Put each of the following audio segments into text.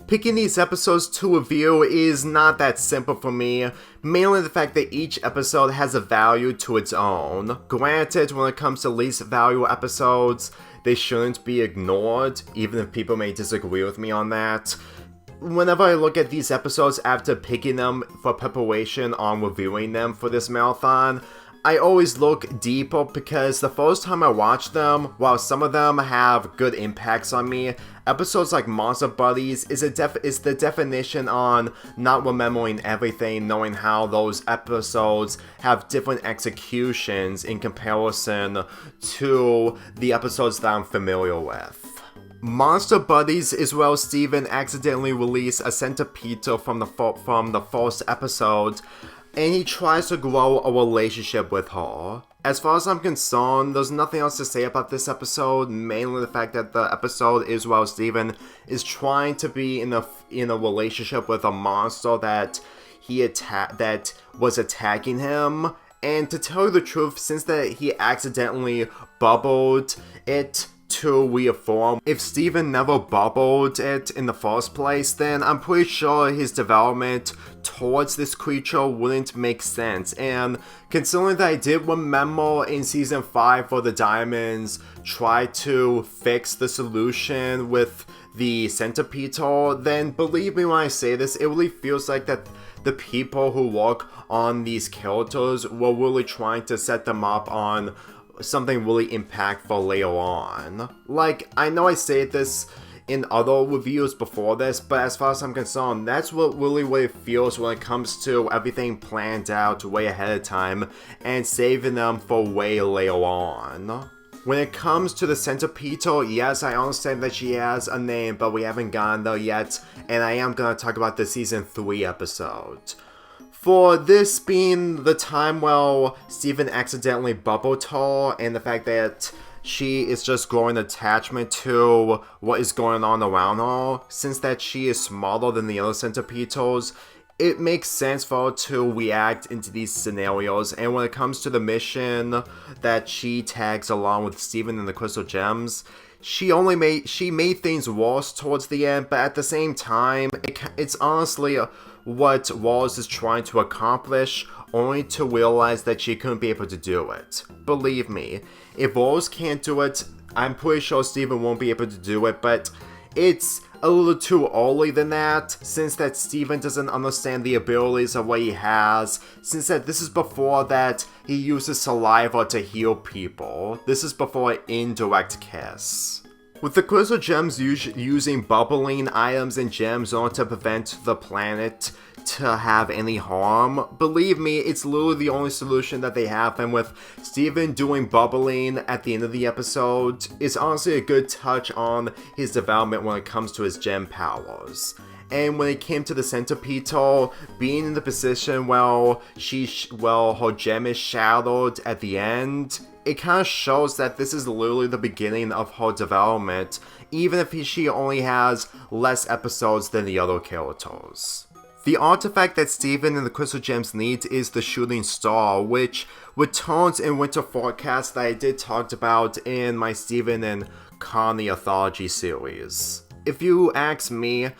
Picking these episodes to review is not that simple for me, mainly the fact that each episode has a value to its own. Granted, when it comes to least value episodes, they shouldn't be ignored, even if people may disagree with me on that. Whenever I look at these episodes after picking them for preparation on reviewing them for this marathon, I always look deeper because the first time I watch them, while some of them have good impacts on me, episodes like Monster Buddies is the definition on not remembering everything, knowing how those episodes have different executions in comparison to the episodes that I'm familiar with. Monster Buddies is where Steven accidentally released a centipede from the first episode, and he tries to grow a relationship with her. As far as I'm concerned, there's nothing else to say about this episode, mainly the fact that the episode is while Steven is trying to be in a relationship with a monster that that was attacking him. And to tell you the truth, since that he accidentally bubbled it to reaffirm, if Steven never bubbled it in the first place, then I'm pretty sure his development towards this creature wouldn't make sense. And considering that I did remember in season 5 where the diamonds tried to fix the solution with the centipede, then believe me when I say this, it really feels like that the people who work on these characters were really trying to set them up on something really impactful later on. Like, I know I said this in other reviews before this, but as far as I'm concerned, that's what it feels when it comes to everything planned out way ahead of time and saving them for way later on. When it comes to the centipede, yes, I understand that she has a name, but we haven't gotten there yet, and I am gonna talk about the season 3 episode. For this being the time where Steven accidentally bubbled her, and the fact that she is just growing attachment to what is going on around her, since that she is smaller than the other centipedes, it makes sense for her to react into these scenarios. And when it comes to the mission that she tags along with Steven and the Crystal Gems, she made things worse towards the end, but at the same time, it's honestly what Wallace is trying to accomplish, only to realize that she couldn't be able to do it. Believe me, if Wallace can't do it, I'm pretty sure Steven won't be able to do it, but it's a little too early than that, since that Steven doesn't understand the abilities of what he has, since that this is before that he uses saliva to heal people. This is before an indirect kiss. With the Crystal Gems using bubbling items and gems in order to prevent the planet to have any harm, believe me, it's literally the only solution that they have, and with Steven doing bubbling at the end of the episode, it's honestly a good touch on his development when it comes to his gem powers. And when it came to the centipede, being in the position where her gem is shattered at the end, it kind of shows that this is literally the beginning of her development, even if she only has less episodes than the other characters. The artifact that Steven and the Crystal Gems need is the Shooting Star, which returns in Winter Forecast that I did talk about in my Steven and Connie Anthology series. If you ask me,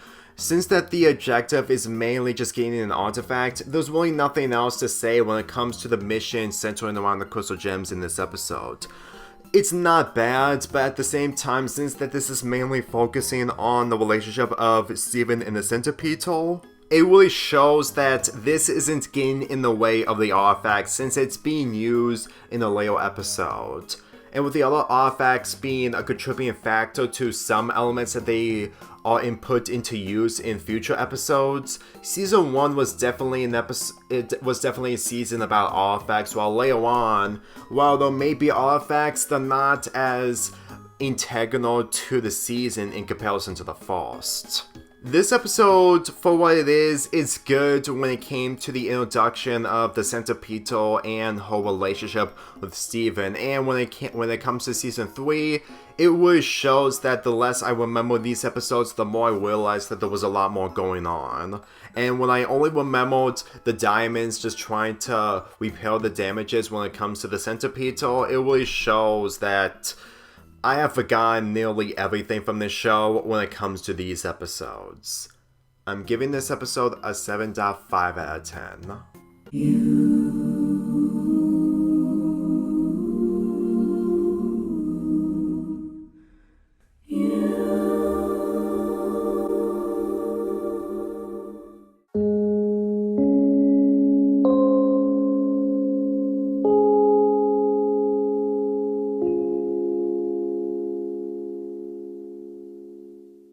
since that the objective is mainly just gaining an artifact, there's really nothing else to say when it comes to the mission centering around the Crystal Gems in this episode. It's not bad, but at the same time, since that this is mainly focusing on the relationship of Steven and the centipede, it really shows that this isn't getting in the way of the artifact, since it's being used in a later episode. And with the other artifacts being a contributing factor to some elements that they are input into use in future episodes, season 1 was definitely a season about artifacts, while later on, while there may be artifacts, they're not as integral to the season in comparison to the first. This episode, for what it is good when it came to the introduction of the centipede and her relationship with Steven. And when it comes to season 3, it really shows that the less I remember these episodes, the more I realized that there was a lot more going on. And when I only remembered the diamonds just trying to repair the damages when it comes to the centipede, it really shows that I have forgotten nearly everything from this show when it comes to these episodes. I'm giving this episode a 7.5 out of 10.